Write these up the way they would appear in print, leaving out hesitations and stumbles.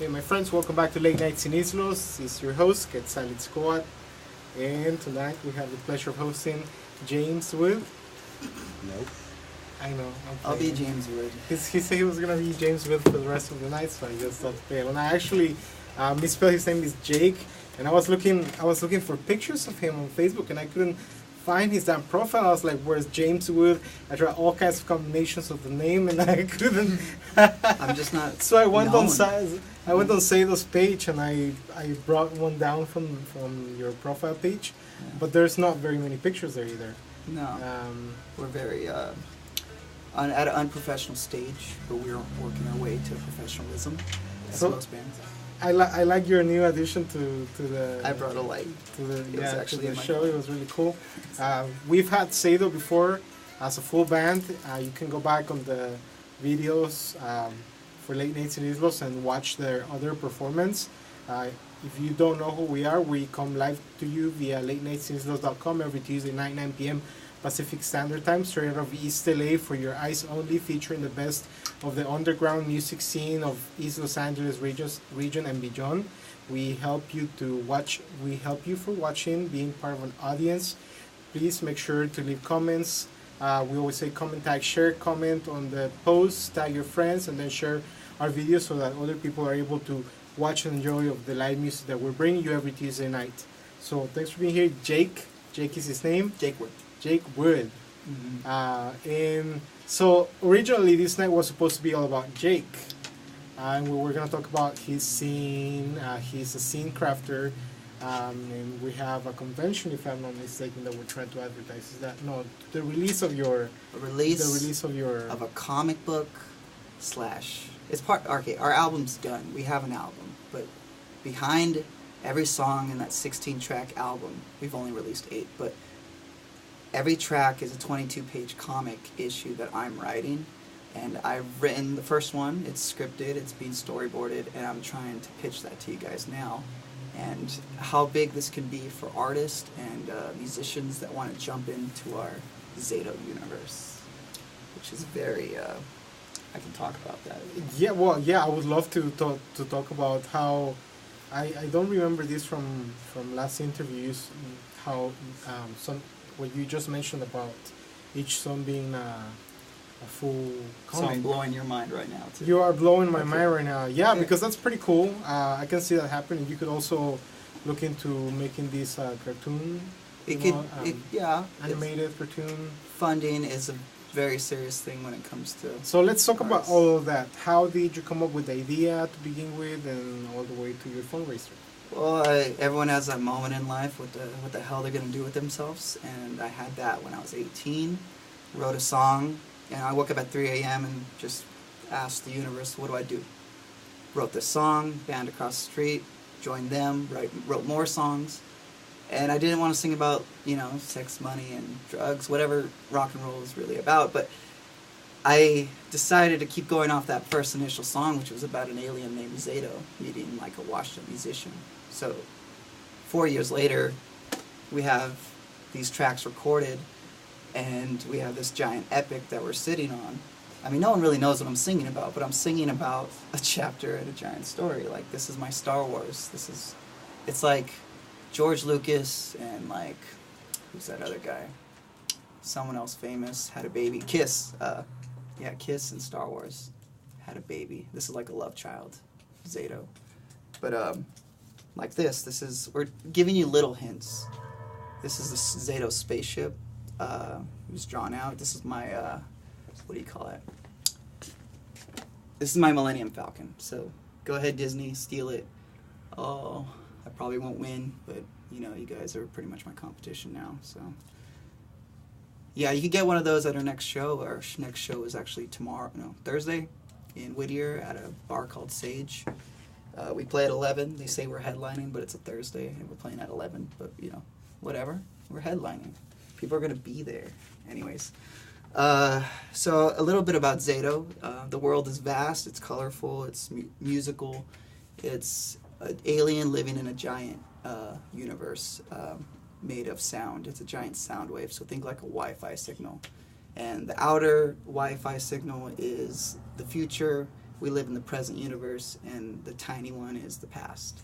Hey my friends, welcome back to Late Nights in Islos. This is your host, Get Silent Squad. And tonight we have the pleasure of hosting James Wood. Nope. I know. I'll be James Wood. He said he was going to be James Wood for the rest of the night, so I just thought to play it. And I actually misspelled his name is Jake. And I was looking for pictures of him on Facebook and I couldn't find his damn profile. I was like, where's James Wood? I tried all kinds of combinations of the name and I couldn't. I'm just not. So I went on Zädo's page and I brought one down from your profile page, Yeah. but there's not very many pictures there either. No. We're very at an unprofessional stage, but we're working our way to professionalism, as So- most bands. I like your new addition to the. I brought a light. To the It was actually to in the my show. car. It was really cool. We've had Zädo before as a full band. You can go back on the videos for Late Nights in Islos and watch their other performance. If you don't know who we are, we come live to you via latenightsinislos.com every Tuesday night, 9 p.m. Pacific Standard Time, straight out of East LA for your eyes only, featuring the best of the underground music scene of East Los Angeles region and beyond. We help you to watch. We help you for watching, being part of an audience. Please make sure to leave comments. We always say comment, tag, share, comment on the post, tag your friends, and then share our videos so that other people are able to watch and enjoy of the live music that we're bringing you every Tuesday night. So thanks for being here, Jake. Jake is his name. Jake Wood. Jake Wood. Mm-hmm. And so originally this night was supposed to be all about Jake. And we were going to talk about his scene. He's a scene crafter. And we have a convention, if I'm not mistaken, that we're trying to advertise. Is that no? The release of your. A release. The release of your. Of a comic book slash. It's part. Okay, our album's done. We have an album, but behind every song in that 16-track album, we've only released 8, but every track is a 22-page comic issue that I'm writing, and I've written the first one. It's scripted, it's being storyboarded, and I'm trying to pitch that to you guys now. And how big this can be for artists and musicians that want to jump into our Zädo universe, which is very. I can talk about that. Yeah, well, yeah, I would love to talk about how. I don't remember this from last interviews. How what you just mentioned about each song being a full So comic. I'm blowing your mind right now, too. You are blowing my Okay. mind right now. Yeah, Yeah. because that's pretty cool. I can see that happening. You could also look into making this cartoon. It you could, know, yeah. Animated cartoon. Funding is a very serious thing when it comes to. So let's talk about arts. all of that. How did you come up with the idea to begin with, and all the way to your fundraiser? Well, everyone has that moment in life, what the hell they're gonna do with themselves, and I had that when I was 18. Wrote a song, and I woke up at 3 a.m. and just asked the universe, what do I do? Wrote this song, band across the street, joined them, wrote more songs, and I didn't want to sing about, sex, money, and drugs, whatever rock and roll is really about, but I decided to keep going off that first initial song, which was about an alien named Zädo meeting like a washed-up musician. So 4 years later, we have these tracks recorded, and we have this giant epic that we're sitting on. I mean, no one really knows what I'm singing about, but I'm singing about a chapter in a giant story. Like, this is my Star Wars. It's like George Lucas and, like, who's that other guy? Someone else famous had a baby. Kiss. Kiss and Star Wars had a baby. This is like a love child, Zädo. But, like we're giving you little hints. This is the Zädo spaceship. It was drawn out. This is my, what do you call it? This is my Millennium Falcon. So go ahead, Disney, steal it. Oh, I probably won't win, but you guys are pretty much my competition now. So yeah, you can get one of those at our next show. Our next show is actually Thursday in Whittier at a bar called Sage. We play at 11. They say we're headlining, but it's a Thursday, and we're playing at 11. But, whatever. We're headlining. People are going to be there. Anyways. So a little bit about Zädo. The world is vast. It's colorful. It's musical. It's an alien living in a giant universe made of sound. It's a giant sound wave. So think like a Wi-Fi signal. And the outer Wi-Fi signal is the future, we live in the present universe, and the tiny one is the past.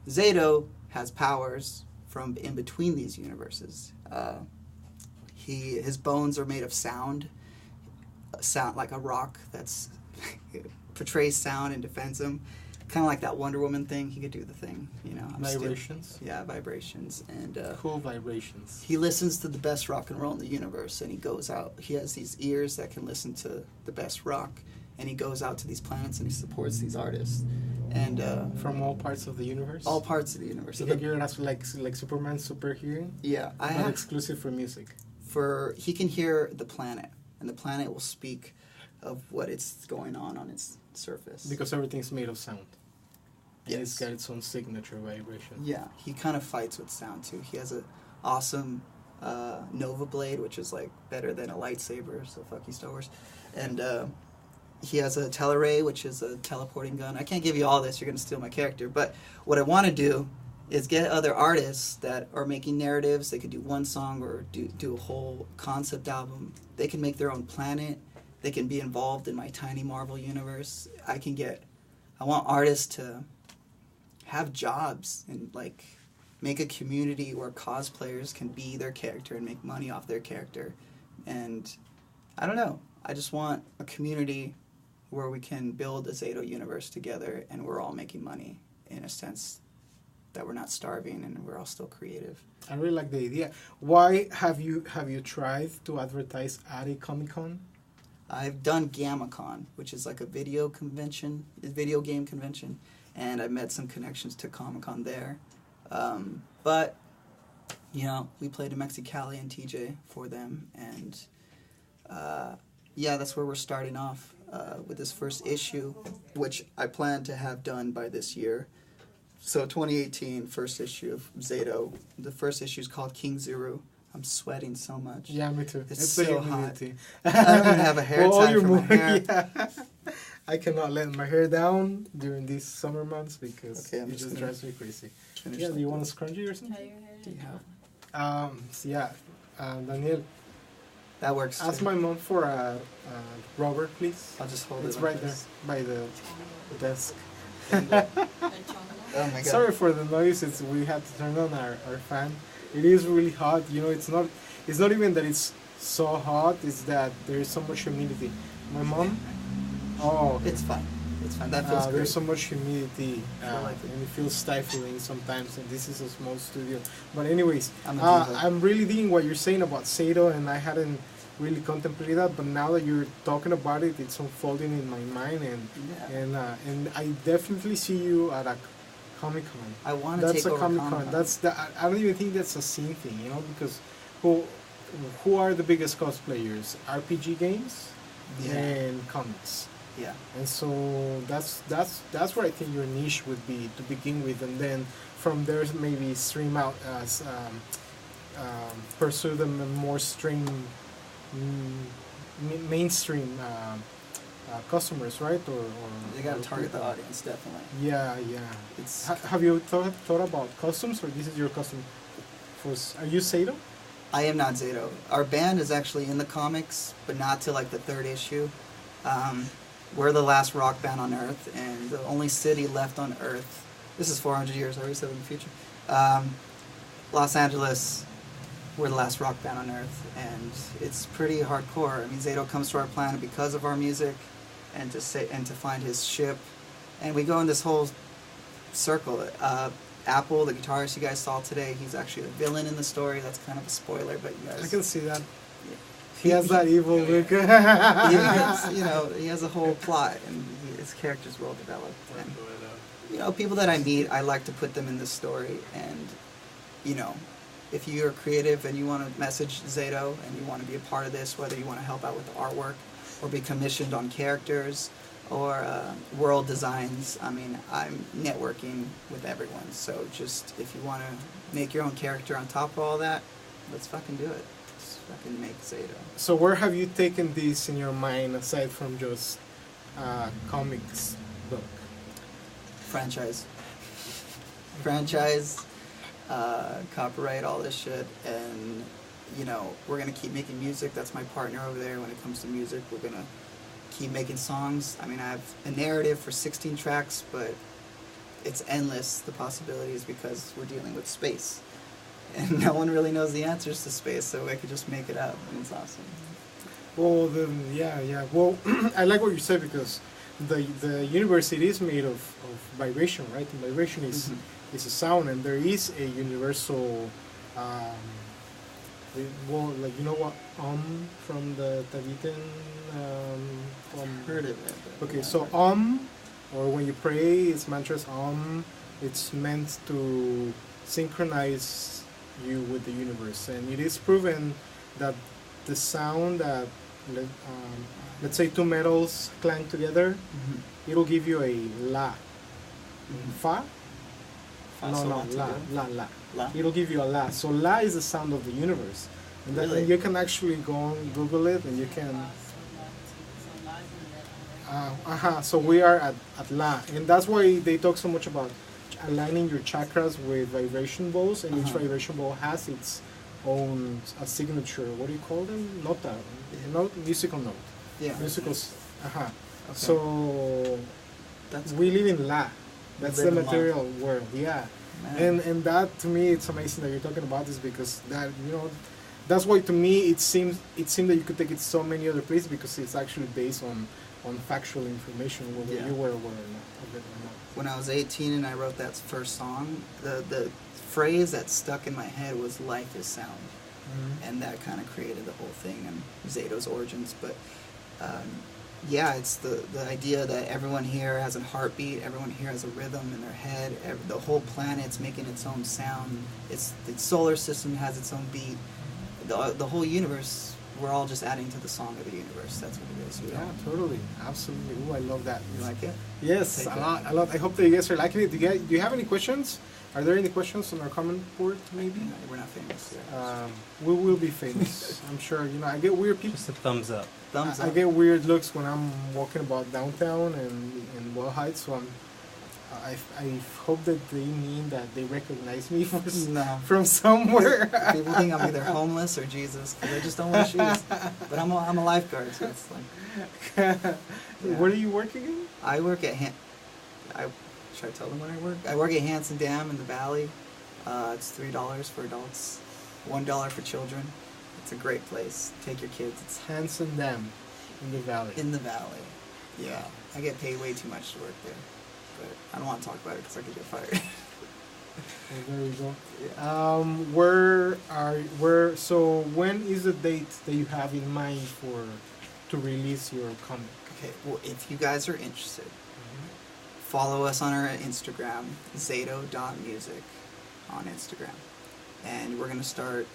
Zädo has powers from in between these universes. His bones are made of sound like a rock that's portrays sound and defends him. Kind of like that Wonder Woman thing. He could do the thing, you know. Vibrations? Yeah, vibrations. And cool vibrations. he listens to the best rock and roll in the universe, and he goes out. He has these ears that can listen to the best rock, and he goes out to these planets and he supports these artists. And from all parts of the universe? all parts of the universe. You can hear it as like Superman's super hearing? Yeah. Not exclusive for music. He can hear the planet, and the planet will speak of what it's going on its surface. Because everything's made of sound. Yes. And it's got its own signature vibration. Yeah, he kind of fights with sound too. He has a awesome Nova blade, which is like better than a lightsaber, so fuck you, Star Wars. And he has a teleray, which is a teleporting gun. I can't give you all this, you're going to steal my character. But what I want to do is get other artists that are making narratives. They could do one song or do a whole concept album. They can make their own planet. They can be involved in my tiny Marvel universe. I want artists to have jobs and like make a community where cosplayers can be their character and make money off their character. And I don't know. I just want a community where we can build a Zädo universe together and we're all making money in a sense that we're not starving and we're all still creative. I really like the idea. Why have you tried to advertise at a Comic-Con? I've done GammaCon, which is like a video game convention, and I met some connections to Comic-Con there. But, you know, we played in Mexicali and TJ for them, and yeah, that's where we're starting off with this first issue, which I plan to have done by this year. So 2018, first issue of Zädo. The first issue is called King Zero. I'm sweating so much. Yeah, me too. It's so hot. humidity. I don't even have a hair tie for my hair. Yeah. I cannot let my hair down during these summer months because Okay, I'm it just just gonna drives me crazy. finish Yeah, like do you want this. a scrunchie or something? Tie your hair. Do you have? So yeah, Daniel, That works ask too. my mom for a rubber, please. I'll just hold It's it like right there this. by the desk. Oh my god. Sorry for the noise. We had to turn on our fan. It is really hot. You know, it's not even that it's so hot. It's that there is so much humidity. My mom. Oh, okay. It's fine. It's fine. That feels great. There's so much humidity, I like it. and it feels stifling sometimes. And this is a small studio. But anyways, I'm a diva. I'm really digging what you're saying about Zädo, and I hadn't really contemplated that. But now that you're talking about it, it's unfolding in my mind, Yeah. and I definitely see you at a Comic-Con. I want to That's take a over Comic-Con. I don't even think that's a scene thing, you know, because who are the biggest cosplayers? RPG games Yeah. and comics. Yeah. And so that's where I think your niche would be to begin with, and then from there maybe stream out as pursue them more mainstream customers, right? Or You gotta or target the people. audience, definitely. Yeah, yeah. It's Have you thought about customs, or this is your custom? Are you Zädo? I am not Zädo. Our band is actually in the comics, but not till like the third issue. We're the last rock band on Earth, and the only city left on Earth. This is 400 years. I always said in the future. Los Angeles. We're the last rock band on Earth, and it's pretty hardcore. I mean, Zädo comes to our planet because of our music, and to find his ship, and we go in this whole circle. Apple, the guitarist you guys saw today, he's actually a villain in the story. That's kind of a spoiler, but you guys. I can see that. Yeah. He has that evil look. he has a whole plot, and his character's well developed. And, you know, people that I meet, I like to put them in this story, and you know, if you're creative and you want to message Zädo and you want to be a part of this, whether you want to help out with the artwork or be commissioned on characters or world designs, I mean, I'm networking with everyone. So just if you want to make your own character on top of all that, let's fucking do it. Let's fucking make Zädo. So where have you taken this in your mind aside from just comics book? Franchise, copyright, all this shit, and you know, we're gonna keep making music. That's my partner over there. When it comes to music, we're gonna keep making songs. I mean, I have a narrative for 16 tracks, but it's endless, the possibilities, because we're dealing with space. And no one really knows the answers to space, so I could just make it up, and it's awesome. Well, then, yeah. Well, I like what you said, because the universe, it is made of vibration, right? And vibration is a sound, and there is a universal, well, like, you know what, from the Tibetan, Heard of it. Okay, so or when you pray, it's mantras it's meant to synchronize you with the universe, and it is proven that the sound that let's say two metals clang together, it'll give you a la. Fa? No, la. It'll give you a la. So la is the sound of the universe. And Really? you can actually go and Google it, and you can. So we are at la, and that's why they talk so much about aligning your chakras with vibration balls, and each vibration ball has its own signature. What do you call them? Nota, musical note. Yeah. Musicals. Okay. So That's we live in la. That's the live in material world. Yeah. Man. And that, to me, it's amazing that you're talking about this, because that, that's why, to me, it seemed that you could take it so many other places, because it's actually based on factual information, whether you were aware of it or not. When I was 18 and I wrote that first song, the phrase that stuck in my head was "life is sound," and that kind of created the whole thing and Zädo's origins. But yeah, it's the idea that everyone here has a heartbeat, everyone here has a rhythm in their head, the whole planet's making its own sound. The solar system has its own beat. The whole universe, we're all just adding to the song of the universe. That's what it is. Yeah, totally, absolutely. Ooh, I love that. You like it? Yes, a lot. I hope that you guys are liking it. Do you have any questions? Are there any questions on our comment board, maybe? No, we're not famous. We will be famous. I'm sure. I get weird people. Just a thumbs up. Thumbs up. I get weird looks when I'm walking about downtown and in Well Heights, so I hope that they mean that they recognize me from somewhere. People think I'm either homeless or Jesus, because I just don't wear shoes. But I'm a lifeguard, so it's like. Where are you working in? I work at should I tell them where I work? I work at Hanson Dam in the Valley. It's $3 for adults, $1 for children. It's a great place. Take your kids. It's Hanson Dam in the Valley. in the Valley. Yeah, I get paid way too much to work there, but I don't want to talk about it because I could get fired. There you go. Yeah. So when is the date that you have in mind to release your comic? Okay, well, if you guys are interested, follow us on our Instagram, Zädo.music on Instagram. And we're going to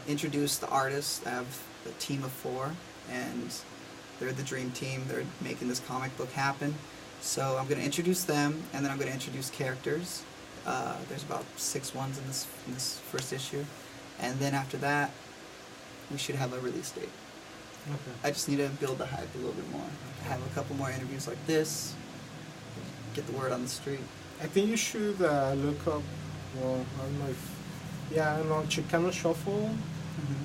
introduce the artists. I have a team of 4, and they're the dream team. They're making this comic book happen. So I'm going to introduce them, and then I'm going to introduce characters. There's about 6 ones in this first issue. And then after that, we should have a release date. Okay. I just need to build the hype a little bit more. Have a couple more interviews like this. Get the word on the street. I think you should look up. Well, I don't know if. Yeah, I don't know. Chicano Shuffle,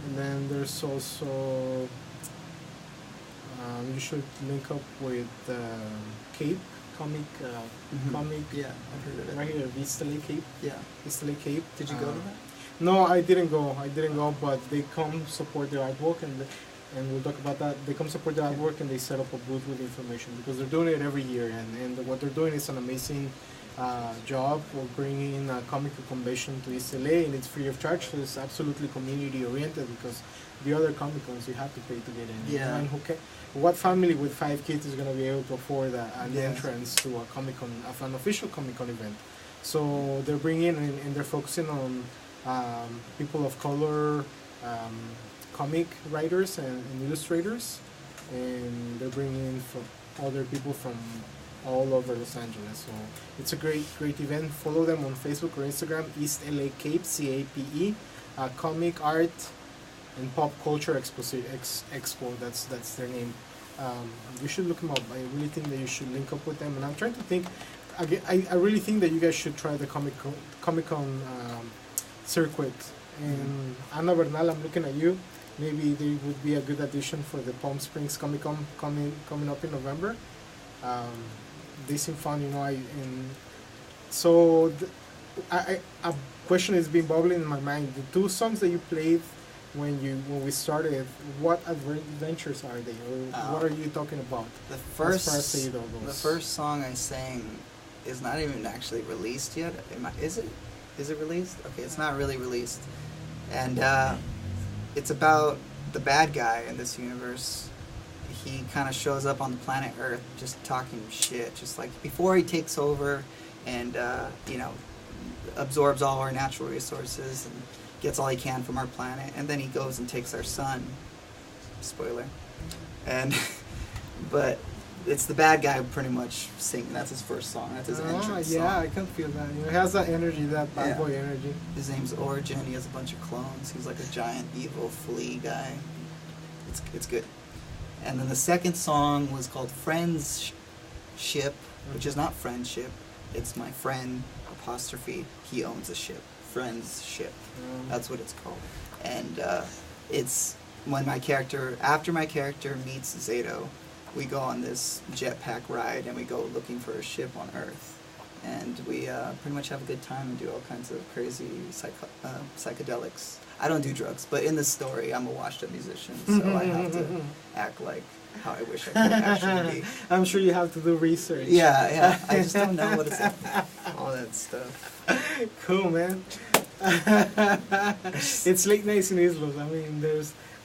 and then there's also. You should link up with Cape comic. Comic. Yeah, I've heard of it. Right here, Vistale Cape. Yeah. Vistale Cape. Did you go to that? No, I didn't go. But they come support their artwork, and we'll talk about that. They come support their artwork, and they set up a booth with information, because they're doing it every year, and what they're doing is an amazing job of bringing a comic convention to East LA, and it's free of charge. So it's absolutely community oriented, because the other Comic Cons you have to pay to get in. Yeah. And what family with 5 kids is going to be able to afford an entrance to a Comic Con, an official Comic Con event? So they're bringing and they're focusing on people of color, comic writers and illustrators, and they're bringing other people from all over Los Angeles. So it's a great event. Follow them on Facebook or Instagram, East LA Cape, CAPE, Comic Art and Pop Culture Expo. That's their name. You should look them up. I really think that you should link up with them. And I'm trying to think. I really think that you guys should try the Comic Con circuit. And Ana Bernal, I'm looking at you. maybe they would be a good addition for the Palm Springs Comic Con coming up in November. Um, they seem fun, you know. So a question has been bubbling in my mind. The two songs that you played when we started, what adventures are they, or what are you talking about? The first, as far as Zädo goes? the first song I sang is not even actually released yet. Is it? Is it released? Okay, it's not really released, and it's about the bad guy in this universe. He kind of shows up on the planet Earth, just talking shit, just like before he takes over, and you know, absorbs all our natural resources and gets all he can from our planet, and then he goes and takes our sun. Spoiler. And but it's the bad guy pretty much singing. That's his first song. That's his entrance yeah, song. I can feel that. You know, it has that energy, that bad boy energy. His name's Origin. He has a bunch of clones. He's like a giant evil flea guy. It's good. And then the second song was called Friendship, which is not friendship. It's my friend apostrophe. He owns a ship. Friendship. That's what it's called. And it's when after my character meets Zädo, we go on this jetpack ride and we go looking for a ship on Earth. And we pretty much have a good time and do all kinds of crazy psychedelics. I don't do drugs, but in the story, I'm a washed-up musician, so I have to act like how I wish I could actually be. I'm sure you have to do research. Yeah. I just don't know what it's all that stuff. Cool, man. It's late nights in Islos. I mean,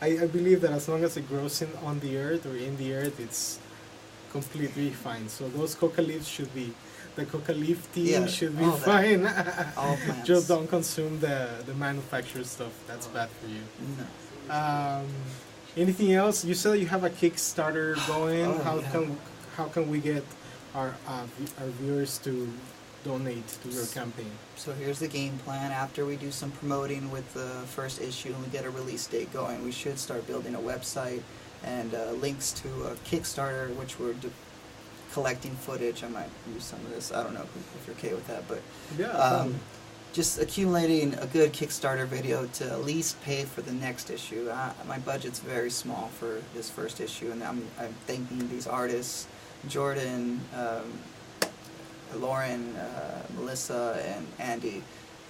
I believe that as long as it grows on the earth or in the earth, it's completely fine. So those coca leaves should be, the coca leaf team should be fine. All plants. Just don't consume the manufactured stuff. That's bad for you. No. Anything else? You said you have a Kickstarter going. How can we get our viewers to donate to your campaign? So here's the game plan. After we do some promoting with the first issue and we get a release date going, we should start building a website and links to a Kickstarter, which we're collecting footage. I might use some of this. I don't know if you're okay with that, but just accumulating a good Kickstarter video to at least pay for the next issue. My budget's very small for this first issue, and I'm thanking these artists, Jordan, Lauren, Melissa, and Andy.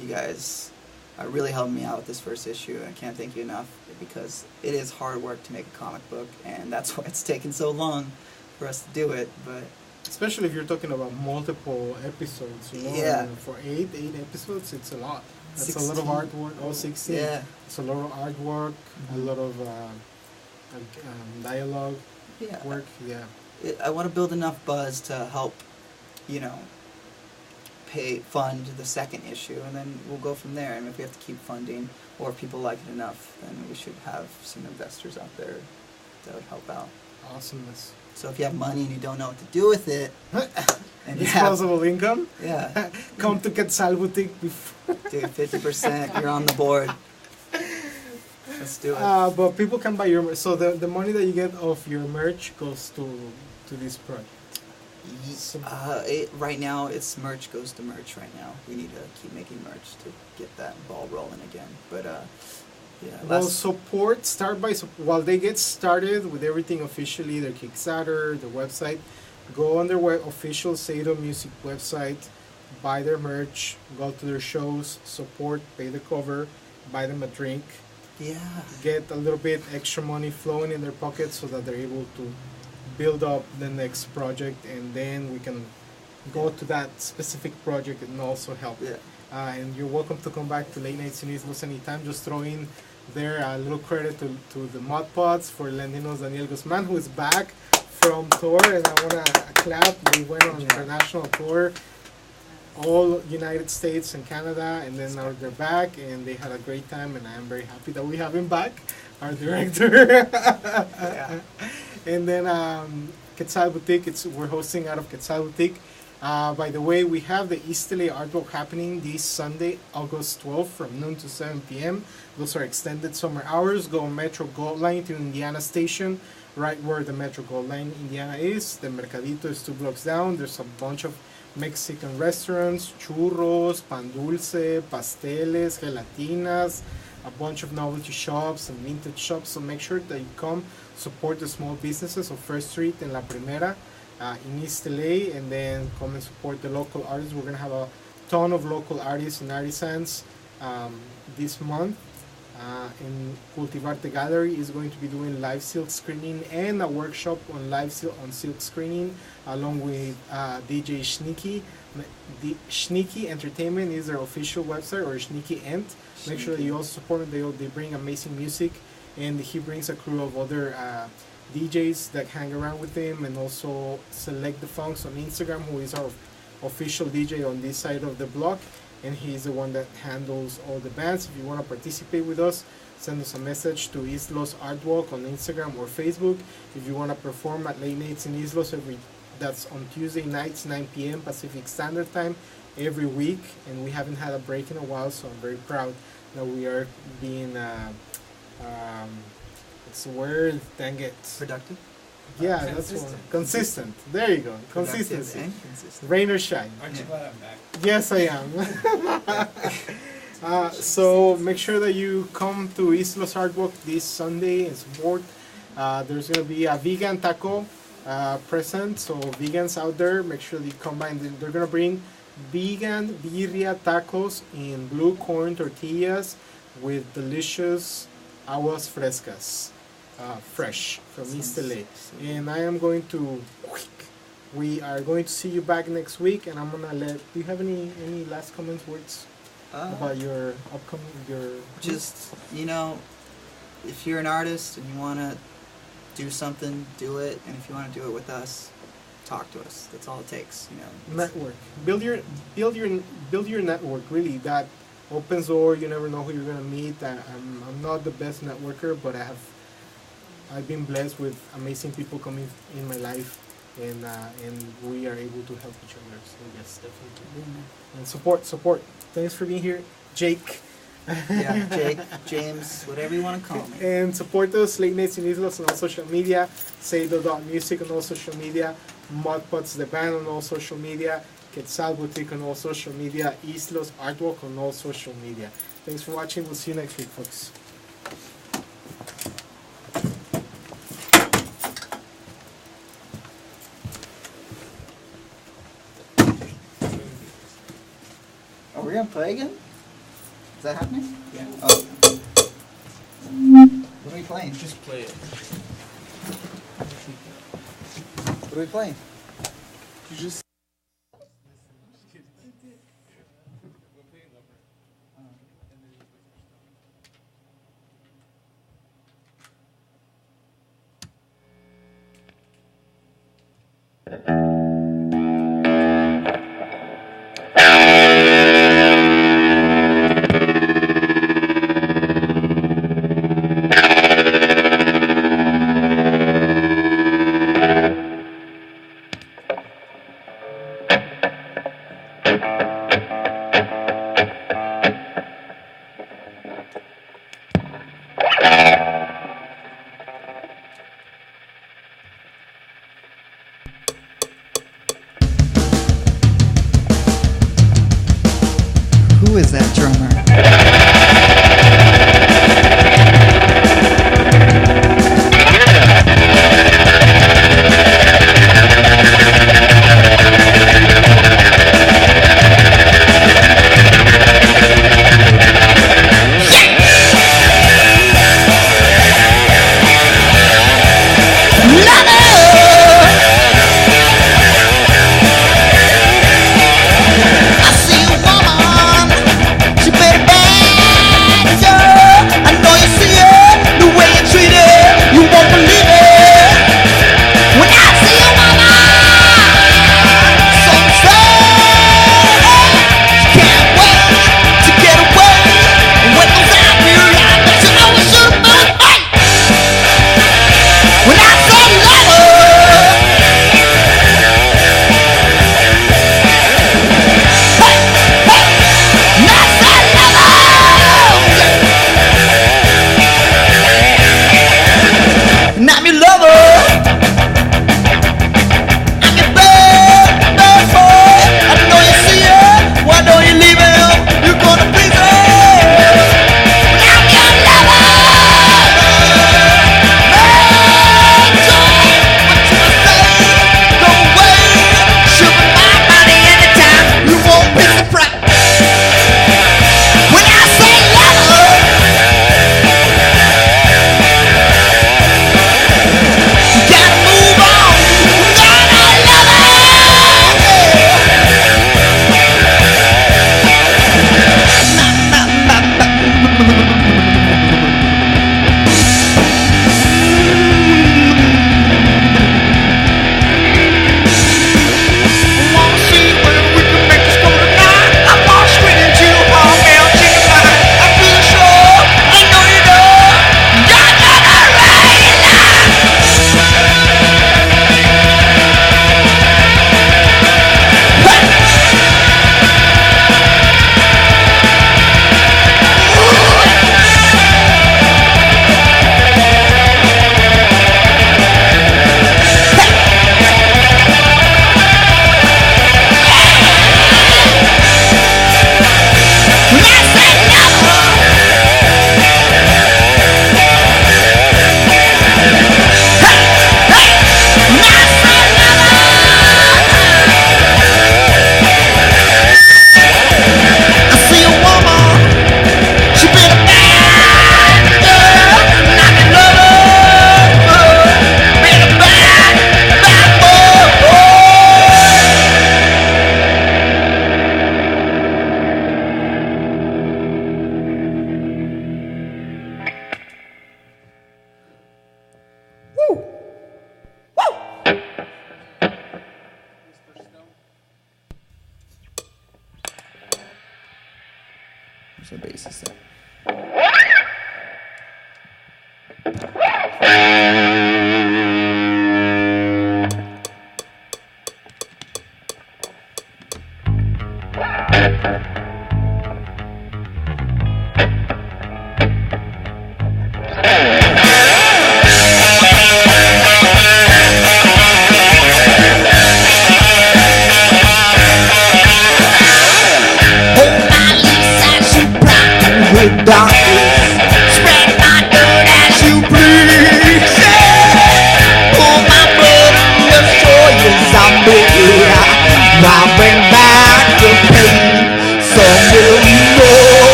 You guys are really helping me out with this first issue, and I can't thank you enough because it is hard work to make a comic book, and that's why it's taken so long for us to do it. But especially if you're talking about multiple episodes, you know, yeah. For eight episodes, it's a lot. That's 16. a lot of artwork. Oh, 16. Yeah. It's a lot of artwork, a lot of dialogue work. Yeah. I want to build enough buzz to help, you know, fund the second issue, and then we'll go from there. And if we have to keep funding, or if people like it enough, then we should have some investors out there that would help out. Awesomeness. So if you have money and you don't know what to do with it, and disposable income, yeah, come to Quetzal Boutique before. Dude, 50%, you're on the board. Let's do it. But people can buy your merch. So the money that you get off your merch goes to this project. Right now, it's merch goes to merch right now. We need to keep making merch to get that ball rolling again. But yeah. Well, start by while they get started with everything officially, their Kickstarter, their website, go on their official Zädo Music website, buy their merch, go to their shows, support, pay the cover, buy them a drink. Yeah. Get a little bit extra money flowing in their pockets so that they're able to build up the next project, and then we can go to that specific project and also help. Yeah. And you're welcome to come back to Late Nights in Islos anytime. Just throw in there a little credit to the Mod Pods for lending us Daniel Guzman, who is back from tour, and I want to clap. They went on an international tour, all United States and Canada, and then now they're back, and they had a great time, and I am very happy that we have him back, our director. Yeah. And then Quetzal Boutique, we're hosting out of Quetzal Boutique. By the way, we have the East LA Art Walk happening this Sunday, August 12th from noon to 7 p.m. Those are extended summer hours. Go on Metro Gold Line to Indiana Station, right where the Metro Gold Line Indiana is. The Mercadito is 2 blocks down. There's a bunch of Mexican restaurants, churros, pan dulce, pasteles, gelatinas, a bunch of novelty shops and vintage shops. So make sure that you come support the small businesses of First Street and La Primera in East LA, and then come and support the local artists. We're gonna have a ton of local artists and artisans this month. And Cultivarte Gallery is going to be doing live silk screening and a workshop on silk screening, along with DJ Sneaky. The Sneaky Entertainment is their official website, or Sneaky Ent. Make sure that you also support them. They bring amazing music, and he brings a crew of other DJs that hang around with him, and also Select the Funks on Instagram, who is our official DJ on this side of the block, and he's the one that handles all the bands. If you want to participate with us, send us a message to Islos Artwalk on Instagram or Facebook. If you want to perform at Late Nights in Islos, that's on Tuesday nights, 9 p.m. Pacific Standard Time, every week, and we haven't had a break in a while, so I'm very proud that we are being what's the word? Dang it. Productive? Yeah, that's one. Consistent. There you go. Consistency. Rain or shine. Aren't you glad I'm back? Yes, I am. So make sure that you come to Islos Artwork this Sunday and support. There's going to be a vegan taco present, so vegans out there, make sure you come by. They're going to bring vegan birria tacos in blue corn tortillas with delicious aguas frescas. Fresh from East LA. And I am going to, we are going to see you back next week, and I'm gonna do you have any last comments, words about your upcoming, just, if you're an artist and you want to do something, do it, and if you want to do it with us, talk to us. That's all it takes, Network. Build your network, really. That opens door. You never know who you're gonna meet. I'm not the best networker, but I've been blessed with amazing people coming in my life, and we are able to help each other. So yes, definitely. And support. Thanks for being here, Jake. Yeah, Jake, James, whatever you want to call me. And support us, Late Nights in Islos, on all social media, Zädo.music on all social media, Mudpots the band on all social media, Quetzal Boutique on all social media, Islos Artwork on all social media. Thanks for watching. We'll see you next week, folks. Are we gonna play again? Is that happening? Yeah. Oh. What are we playing? Just play it. What are we playing? You just. Who is that drummer? I see a woman, she better bad. So the bass is there.